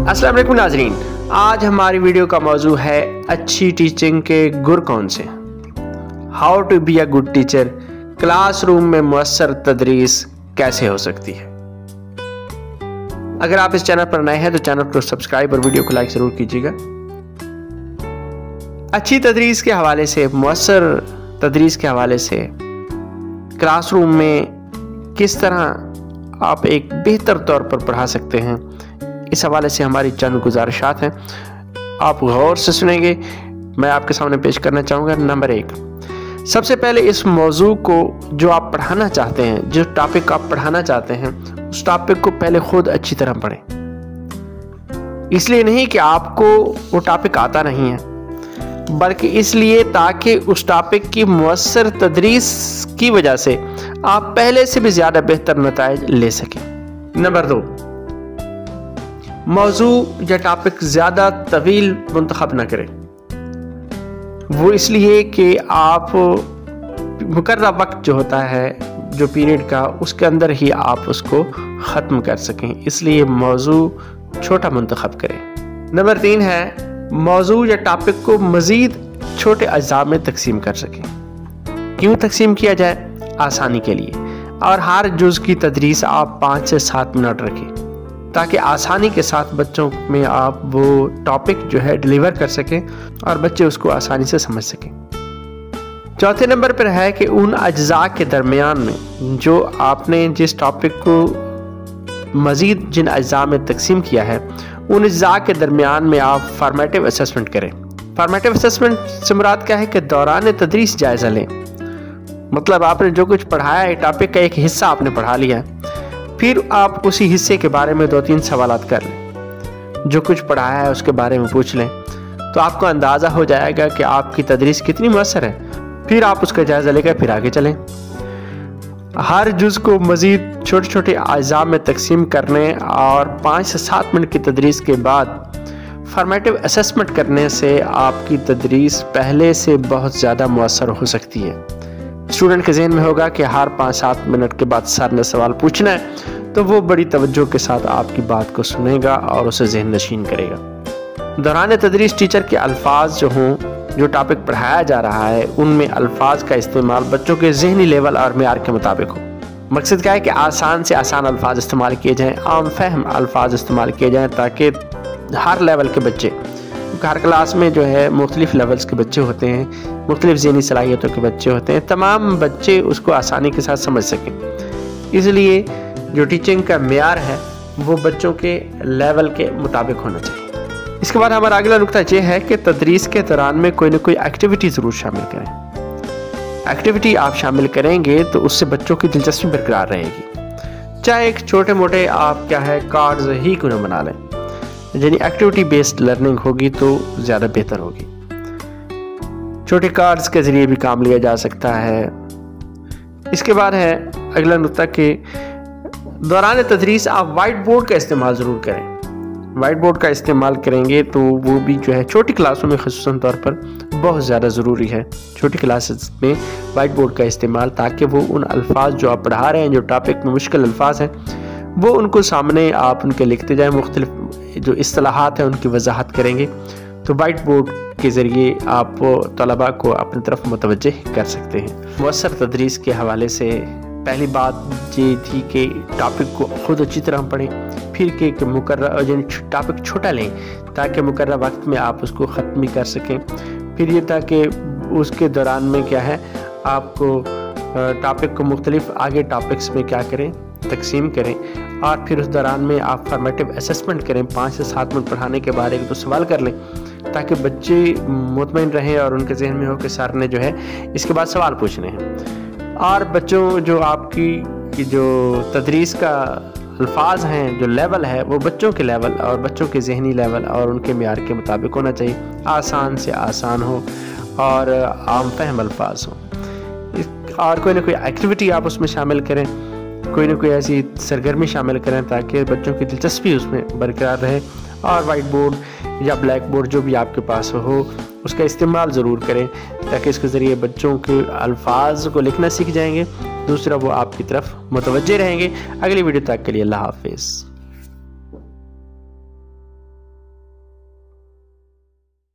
अस्सलाम वालेकुम नाज़रीन, आज हमारी वीडियो का मौजू है अच्छी टीचिंग के गुर कौन से। How to be a good teacher, classroom में मुअस्सर तदरीस कैसे हो सकती है। अगर आप इस चैनल पर नए हैं तो चैनल को सब्सक्राइब और वीडियो को लाइक जरूर कीजिएगा। अच्छी तदरीस के हवाले से, मुअस्सर तदरीस के हवाले से क्लासरूम में किस तरह आप एक बेहतर तौर पर पढ़ा सकते हैं, इस हवाले से हमारी चंद गुजारिशात हैं, आप गौर से सुनेंगे। मैं आपके सामने पेश करना चाहूँगा। नंबर 1, सबसे पहले इस मौजू को जो आप पढ़ाना चाहते हैं, जो टॉपिक आप पढ़ाना चाहते हैं, उस टॉपिक को पहले खुद अच्छी तरह पढ़ें। इसलिए नहीं कि आपको वो टॉपिक आता नहीं है, बल्कि इसलिए ताकि उस टॉपिक की मुअस्सर तदरीस की वजह से आप पहले से भी ज़्यादा बेहतर नताइज ले सकें। नंबर 2, मौजू या टॉपिक ज़्यादा तवील मुंतखब न करें। वो इसलिए कि आप मुकर्रर वक्त जो होता है, जो पीरियड का, उसके अंदर ही आप उसको ख़त्म कर सकें, इसलिए मौजू छोटा मुंतखब करें। नंबर 3 है, मौजू या टॉपिक को मज़ीद छोटे अज्जा में तकसीम कर सकें। क्यों तकसीम किया जाए? आसानी के लिए। और हर जुज़ की तदरीस आप 5 से 7 मिनट रखें, ताकि आसानी के साथ बच्चों में आप वो टॉपिक जो है डिलीवर कर सकें और बच्चे उसको आसानी से समझ सकें। चौथे नंबर पर है कि उन अज्जा के दरमियान में जो आपने जिस टॉपिक को मज़ीद जिन अज्जा में तकसीम किया है, उन अज्जा के दरमियान में आप फॉर्मेटिव असेसमेंट करें। फॉर्मेटिव असेसमेंट से मुराद क्या है कि दौरान तदरीस जायज़ा लें। मतलब आपने जो कुछ पढ़ाया है, टॉपिक का एक हिस्सा आपने पढ़ा लिया है, फिर आप उसी हिस्से के बारे में 2-3 सवालात कर लें, जो कुछ पढ़ाया है उसके बारे में पूछ लें, तो आपको अंदाज़ा हो जाएगा कि आपकी तदरीस कितनी मुअस्सर है। फिर आप उसका जायज़ा लेकर फिर आगे चलें। हर जुज़ को मज़ीद छोटे छोटे अज्जा में तकसीम करने और 5 से 7 मिनट की तदरीस के बाद फॉर्मेटिव असेसमेंट करने से आपकी तदरीस पहले से बहुत ज़्यादा मुअस्सर हो सकती है। स्टूडेंट के ज़हन में होगा कि हर 5-7 मिनट के बाद सर ने सवाल पूछना है, तो वो बड़ी तवज्जो के साथ आपकी बात को सुनेगा और उसे ज़हन नशीन करेगा। दौरान तदरीस टीचर के अल्फाज जो हों, जो टॉपिक पढ़ाया जा रहा है, उनमें अल्फाज का इस्तेमाल बच्चों के ज़हनी लेवल और मेयार के मुताबिक हो। मकसद क्या है कि आसान से आसान अल्फाज इस्तेमाल किए जाएँ, आम फहम अल्फाज इस्तेमाल किए जाएँ, ताकि हर लेवल के बच्चे, हर क्लास में जो है मुख्तलिफ लेवल्स के बच्चे होते हैं, मुख्तलिफ ज़हनी सलाहियतों के बच्चे होते हैं, तमाम बच्चे उसको आसानी के साथ समझ सकें। इसलिए जो टीचिंग का मेयार है वो बच्चों के लेवल के मुताबिक होना चाहिए। इसके बाद हमारा अगला नुक्ता ये है कि तदरीस के दौरान में कोई ना कोई एक्टिविटी ज़रूर शामिल करें। एक्टिविटी आप शामिल करेंगे तो उससे बच्चों की दिलचस्पी बरकरार रहेगी। चाहे एक छोटे मोटे आप क्या है कार्ड्स ही क्यों न बना लें, यानी एक्टिविटी बेस्ड लर्निंग होगी तो ज़्यादा बेहतर होगी। छोटे कार्ड्स के ज़रिए भी काम लिया जा सकता है। इसके बाद है अगला नुक्ता कि दौरान तदरीस आप वाइट बोर्ड का इस्तेमाल ज़रूर करें। वाइट बोर्ड का इस्तेमाल करेंगे तो वो भी जो है छोटी क्लासों में ख़ुसूसन तौर पर बहुत ज़्यादा ज़रूरी है, छोटी क्लासेस में वाइट बोर्ड का इस्तेमाल, ताकि वो उन अल्फाज जो आप पढ़ा रहे हैं, जो टॉपिक में मुश्किल अल्फाज हैं, वो उनको सामने आप उनके लिखते जाएँ, मुख्तलिफ जो इस्तिलाहात हैं उनकी वजाहत करेंगे, तो वाइट बोर्ड के ज़रिए आप तलबा को अपनी तरफ मुतवज्जे कर सकते हैं। मुअस्सर तदरीस के हवाले से पहली बात ये थी कि टॉपिक को खुद अच्छी तरह पढ़ें, फिर कि मुकर्रर टॉपिक छोटा लें ताकि मुकर्रर वक्त में आप उसको ख़त्म भी कर सकें। फिर ये था कि उसके दौरान में क्या है, आपको टॉपिक को मुख्तलिफ आगे टॉपिक्स में क्या करें, तकसीम करें, और फिर उस दौरान में आप फॉर्मेटिव असेसमेंट करें। 5 से 7 मिनट पढ़ाने के बाद एक तो सवाल कर लें, ताकि बच्चे मुतमईन रहें और उनके जहन में हो कि सर ने जो है इसके बाद सवाल पूछने हैं। और बच्चों जो आपकी जो तदरीस का अल्फाज हैं, जो लेवल है, वो बच्चों के लेवल और बच्चों के जहनी लेवल और उनके मेयार के मुताबिक होना चाहिए। आसान से आसान हो और आम फहम अल्फाज हो। और कोई ना कोई एक्टिविटी आप उसमें शामिल करें, कोई ना कोई ऐसी सरगर्मी शामिल करें ताकि बच्चों की दिलचस्पी उसमें बरकरार रहे। और वाइट बोर्ड या ब्लैक बोर्ड जो भी आपके पास हो, اس کا استعمال ضرور کریں تاکہ اس کے ذریعے بچوں کے الفاظ کو لکھنا سیکھ جائیں گے، دوسرا وہ آپ کی طرف متوجہ رہیں گے۔ اگلی ویڈیو تک کے لیے اللہ حافظ۔